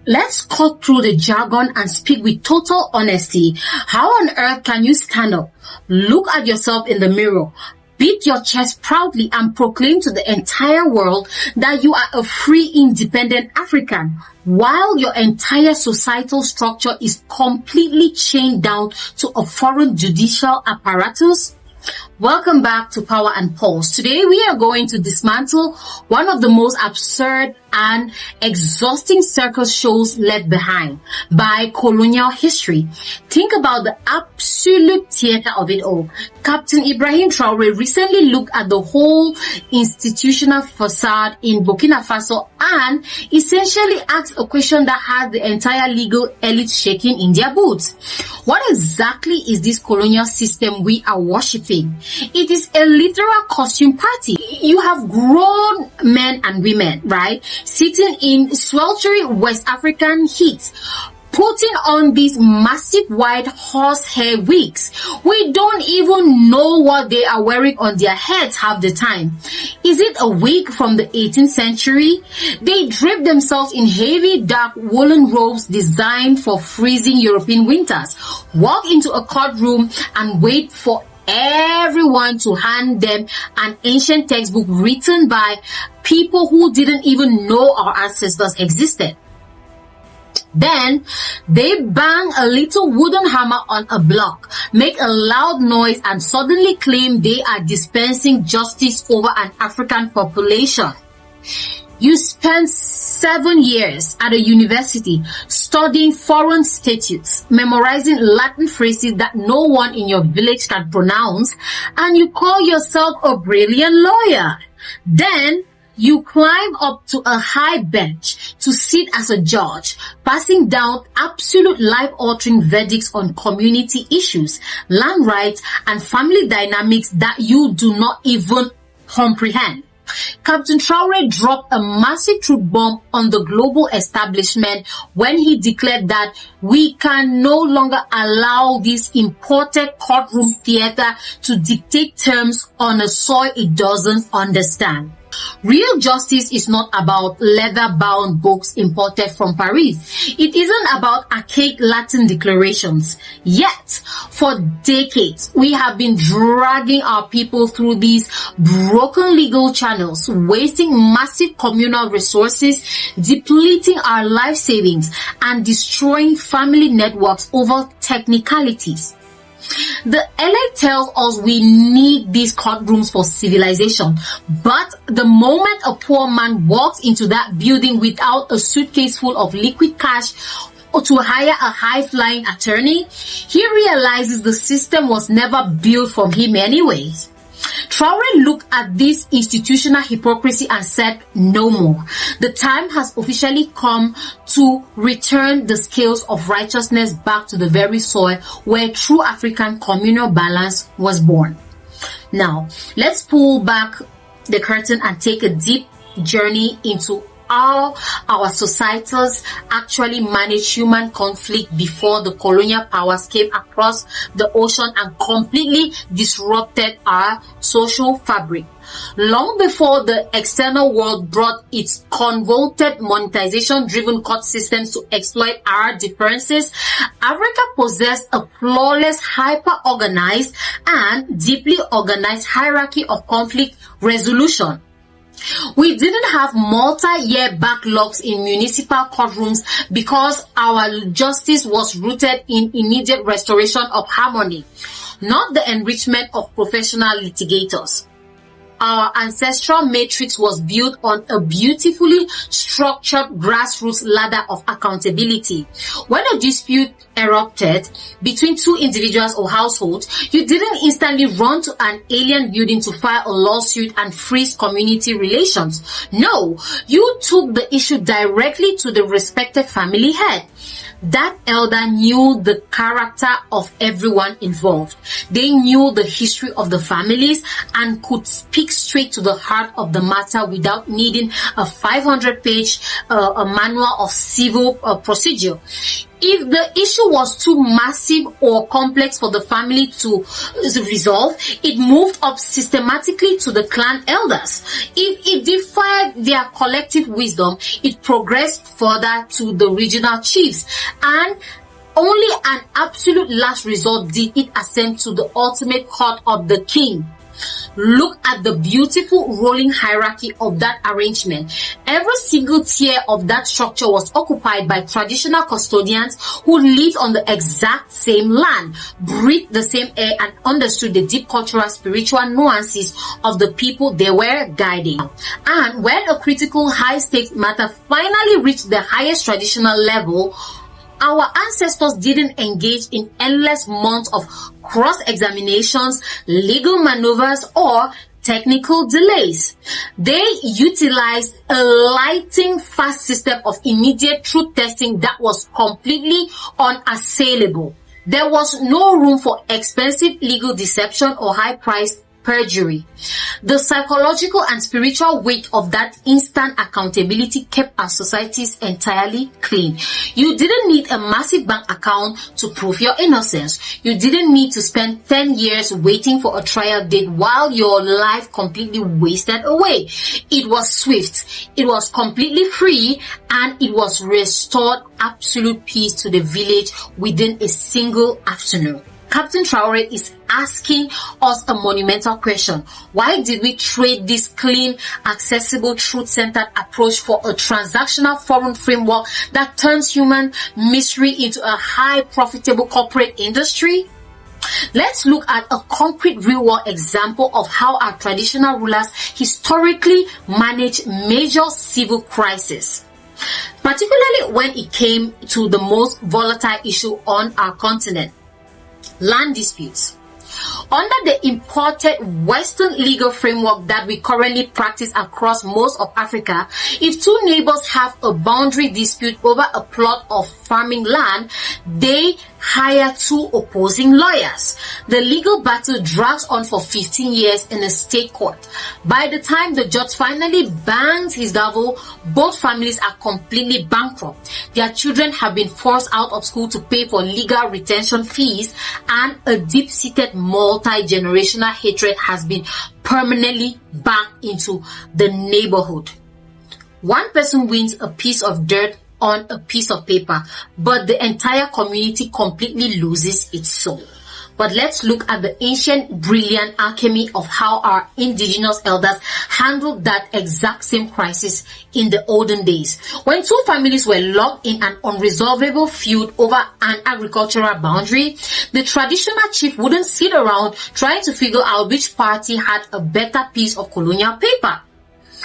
Let's cut through the jargon and speak with total honesty. How on earth can you stand up, look at yourself in the mirror, beat your chest proudly and proclaim to the entire world that you are a free, independent African, while your entire societal structure is completely chained down to a foreign judicial apparatus? Welcome back to Power and Pulse. Today we are going to dismantle one of the most absurd and exhausting circus shows left behind by colonial history. Think about the absolute theater of it all. Captain Ibrahim Traoré recently looked at the whole institutional facade in Burkina Faso and essentially asked a question that had the entire legal elite shaking in their boots. What exactly is this colonial system we are worshipping? It is a literal costume party. You have grown men and women, right, sitting in sweltering West African heat, putting on these massive white horsehair wigs. We don't even know what they are wearing on their heads half the time. Is it a wig from the 18th century? They drape themselves in heavy dark woolen robes designed for freezing European winters, walk into a courtroom and wait for everyone to hand them an ancient textbook written by people who didn't even know our ancestors existed. Then they bang a little wooden hammer on a block, make a loud noise, and suddenly claim they are dispensing justice over an African population. You spent 7 years at a university studying foreign statutes, memorizing Latin phrases that no one in your village can pronounce, and you call yourself a brilliant lawyer. Then you climb up to a high bench to sit as a judge, passing down absolute life-altering verdicts on community issues, land rights, and family dynamics that you do not even comprehend. Captain Traoré dropped a massive truth bomb on the global establishment when he declared that we can no longer allow this imported courtroom theater to dictate terms on a soil it doesn't understand. Real justice is not about leather-bound books imported from Paris. It isn't about archaic Latin declarations. Yet, for decades, we have been dragging our people through these broken legal channels, wasting massive communal resources, depleting our life savings, and destroying family networks over technicalities. The elite tells us we need these courtrooms for civilization, but the moment a poor man walks into that building without a suitcase full of liquid cash or to hire a high-flying attorney, he realizes the system was never built for him anyways. Traoré looked at this institutional hypocrisy and said, no more. The time has officially come to return the scales of righteousness back to the very soil where true African communal balance was born. Now, let's pull back the curtain and take a deep journey into how our societies actually managed human conflict before the colonial powers came across the ocean and completely disrupted our social fabric. Long before the external world brought its convoluted monetization-driven court systems to exploit our differences, Africa possessed a flawless, hyper-organized, and deeply organized hierarchy of conflict resolution. We didn't have multi-year backlogs in municipal courtrooms because our justice was rooted in immediate restoration of harmony, not the enrichment of professional litigators. Our ancestral matrix was built on a beautifully structured grassroots ladder of accountability. When a dispute erupted between two individuals or households, you didn't instantly run to an alien building to file a lawsuit and freeze community relations. No, you took the issue directly to the respected family head. That elder knew the character of everyone involved. They knew the history of the families and could speak speak straight to the heart of the matter without needing a 500-page a manual of civil procedure. If the issue was too massive or complex for the family to resolve, it moved up systematically to the clan elders. If it defied their collective wisdom, it progressed further to the regional chiefs, and only an absolute last resort did it ascend to the ultimate court of the king. Look at the beautiful rolling hierarchy of that arrangement. Every single tier of that structure was occupied by traditional custodians who lived on the exact same land, breathed the same air, and understood the deep cultural, spiritual nuances of the people they were guiding. And when a critical, high-stakes matter finally reached the highest traditional level, our ancestors didn't engage in endless months of cross-examinations, legal maneuvers, or technical delays. They utilized a lightning fast system of immediate truth testing that was completely unassailable. There was no room for expensive legal deception or high-priced perjury. The psychological and spiritual weight of that instant accountability kept our societies entirely clean. You didn't need a massive bank account to prove your innocence. You didn't need to spend 10 years waiting for a trial date while your life completely wasted away. It was swift, it was completely free, and it was restored absolute peace to the village within a single afternoon. Captain Traore is asking us a monumental question. Why did we trade this clean, accessible, truth-centered approach for a transactional foreign framework that turns human misery into a high profitable corporate industry? Let's look at a concrete real-world example of how our traditional rulers historically managed major civil crises, particularly when it came to the most volatile issue on our continent: land disputes. Under the imported Western legal framework that we currently practice across most of Africa, if two neighbors have a boundary dispute over a plot of farming land, they hire two opposing lawyers. The legal battle drags on for 15 years in a state court. By the time the judge finally bangs his gavel, both families are completely bankrupt. Their children have been forced out of school to pay for legal retention fees, and a deep-seated multi-generational hatred has been permanently backed into the neighborhood. One person wins a piece of dirt on a piece of paper, but the entire community completely loses its soul. But let's look at the ancient, brilliant alchemy of how our indigenous elders handled that exact same crisis in the olden days. When two families were locked in an unresolvable feud over an agricultural boundary, the traditional chief wouldn't sit around trying to figure out which party had a better piece of colonial paper.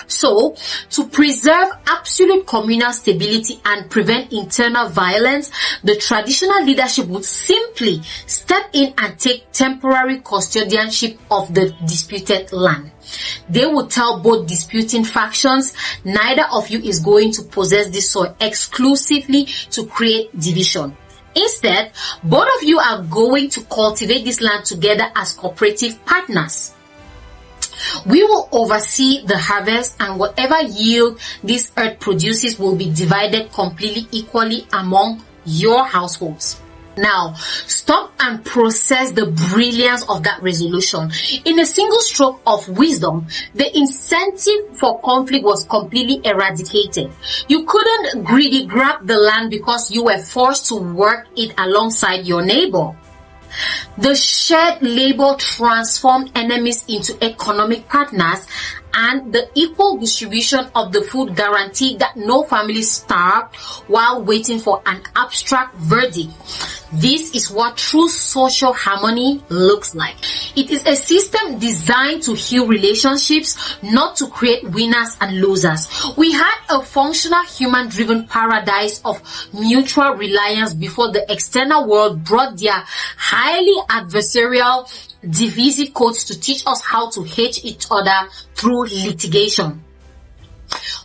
So, to preserve absolute communal stability and prevent internal violence, the traditional leadership would simply step in and take temporary custodianship of the disputed land. They would tell both disputing factions, neither of you is going to possess this soil exclusively to create division. Instead, both of you are going to cultivate this land together as cooperative partners. We will oversee the harvest, and whatever yield this earth produces will be divided completely equally among your households. Now, stop and process the brilliance of that resolution. In a single stroke of wisdom, the incentive for conflict was completely eradicated. You couldn't greedy grab the land because you were forced to work it alongside your neighbor. The shared labor transformed enemies into economic partners, and the equal distribution of the food guaranteed that no family starved while waiting for an abstract verdict. This is what true social harmony looks like. It is a system designed to heal relationships, not to create winners and losers. We had a functional human-driven paradise of mutual reliance before the external world brought their highly adversarial, divisive codes to teach us how to hate each other through litigation.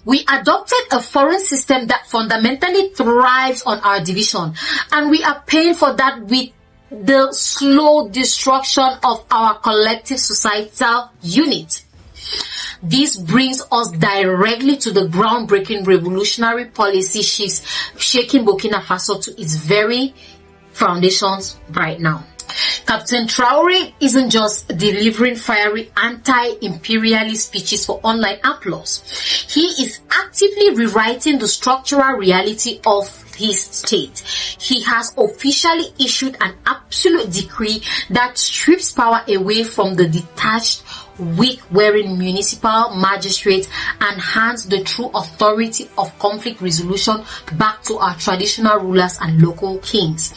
We adopted a foreign system that fundamentally thrives on our division, and we are paying for that with the slow destruction of our collective societal unit. This brings us directly to the groundbreaking revolutionary policy shifts shaking Burkina Faso to its very foundations right now. Captain Traore isn't just delivering fiery anti-imperialist speeches for online applause. He is actively rewriting the structural reality of his state. He has officially issued an absolute decree that strips power away from the detached, wig-wearing municipal magistrates and hands the true authority of conflict resolution back to our traditional rulers and local kings.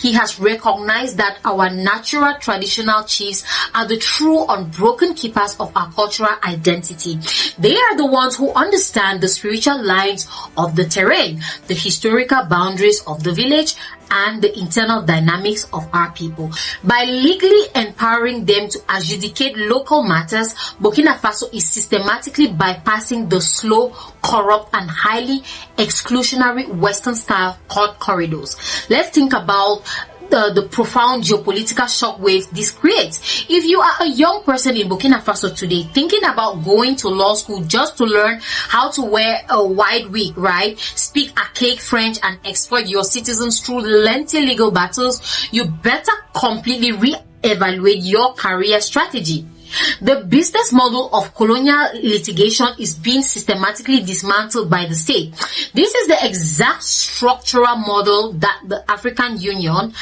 He has recognized that our natural traditional chiefs are the true unbroken keepers of our cultural identity. They are the ones who understand the spiritual lines of the terrain, the historical boundaries of the village, and the internal dynamics of our people. By legally empowering them to adjudicate local matters, Burkina Faso is systematically bypassing the slow, corrupt, and highly exclusionary Western-style court corridors. Let's think about the profound geopolitical shockwave this creates. If you are a young person in Burkina Faso today thinking about going to law school just to learn how to wear a wide wig, right, speak archaic French and exploit your citizens through lengthy legal battles, you better completely re-evaluate your career strategy. The business model of colonial litigation is being systematically dismantled by the state. This is the exact structural model that the African Union,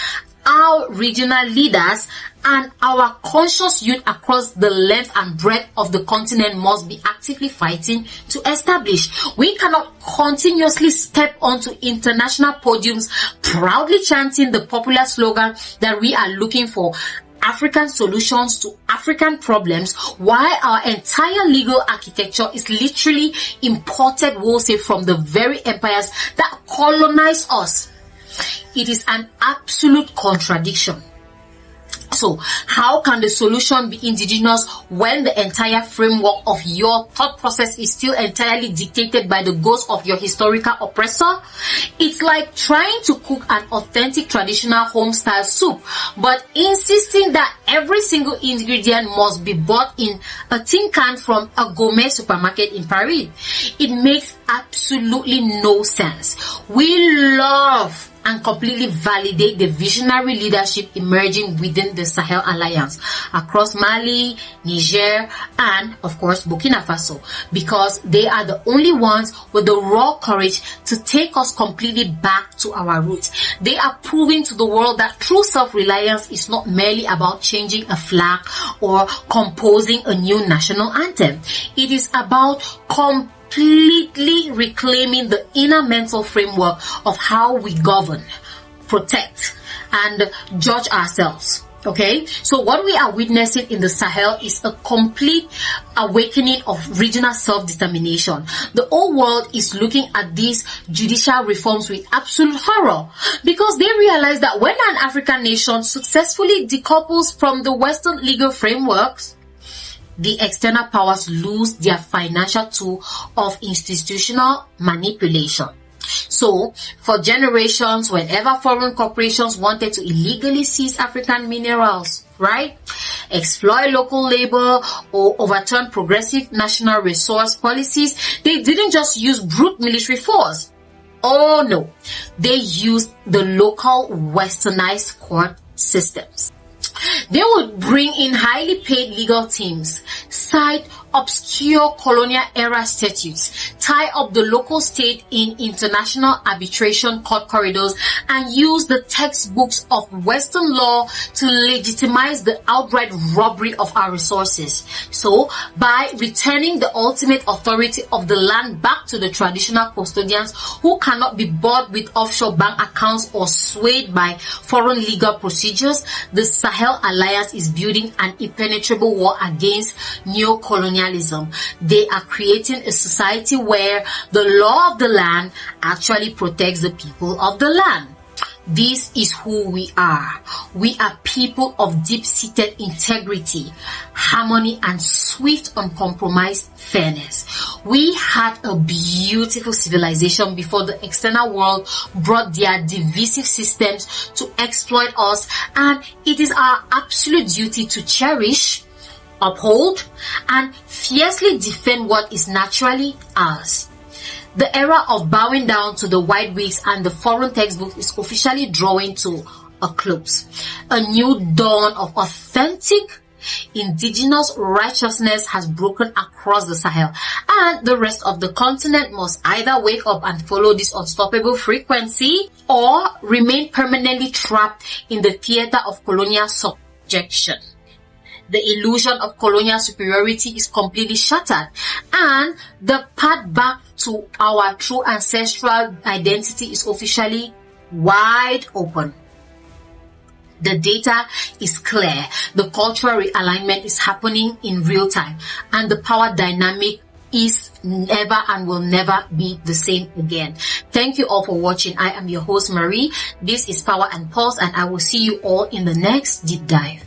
our regional leaders, and our conscious youth across the length and breadth of the continent must be actively fighting to establish. We cannot continuously step onto international podiums proudly chanting the popular slogan that we are looking for African solutions to African problems, while our entire legal architecture is literally imported wholesale from the very empires that colonized us. It is an absolute contradiction. So, how can the solution be indigenous when the entire framework of your thought process is still entirely dictated by the ghost of your historical oppressor? It's like trying to cook an authentic traditional home-style soup, but insisting that every single ingredient must be bought in a tin can from a gourmet supermarket in Paris. It makes absolutely no sense. We love and completely validate the visionary leadership emerging within the Sahel Alliance across Mali, Niger, and of course Burkina Faso, because they are the only ones with the raw courage to take us completely back to our roots. They are proving to the world that true self-reliance is not merely about changing a flag or composing a new national anthem. It is about completely reclaiming the inner mental framework of how we govern, protect, and judge ourselves. Okay, so what we are witnessing in the Sahel is a complete awakening of regional self-determination. The whole world is looking at these judicial reforms with absolute horror, because they realize that when an African nation successfully decouples from the Western legal frameworks, the external powers lose their financial tool of institutional manipulation. So, for generations, whenever foreign corporations wanted to illegally seize African minerals, right, exploit local labor, or overturn progressive national resource policies, they didn't just use brute military force. Oh no, they used the local westernized court systems. They would bring in highly paid legal teams, cite obscure colonial era statutes, tie up the local state in international arbitration court corridors, and use the textbooks of Western law to legitimize the outright robbery of our resources. So, by returning the ultimate authority of the land back to the traditional custodians who cannot be bought with offshore bank accounts or swayed by foreign legal procedures, the Sahel Alliance is building an impenetrable war against neo-colonialism. They are creating a society where the law of the land actually protects the people of the land. This is who we are. We are people of deep-seated integrity, harmony, and swift, uncompromised fairness. We had a beautiful civilization before the external world brought their divisive systems to exploit us, and it is our absolute duty to cherish, uphold, and fiercely defend what is naturally ours. The era of bowing down to the white wigs and the foreign textbooks is officially drawing to a close. A new dawn of authentic indigenous righteousness has broken across the Sahel, and the rest of the continent must either wake up and follow this unstoppable frequency or remain permanently trapped in the theater of colonial subjection. The illusion of colonial superiority is completely shattered, and the path back to our true ancestral identity is officially wide open. The data is clear. The cultural realignment is happening in real time, and the power dynamic is never and will never be the same again. Thank you all for watching. I am your host, Marie. This is Power and Pulse, and I will see you all in the next deep dive.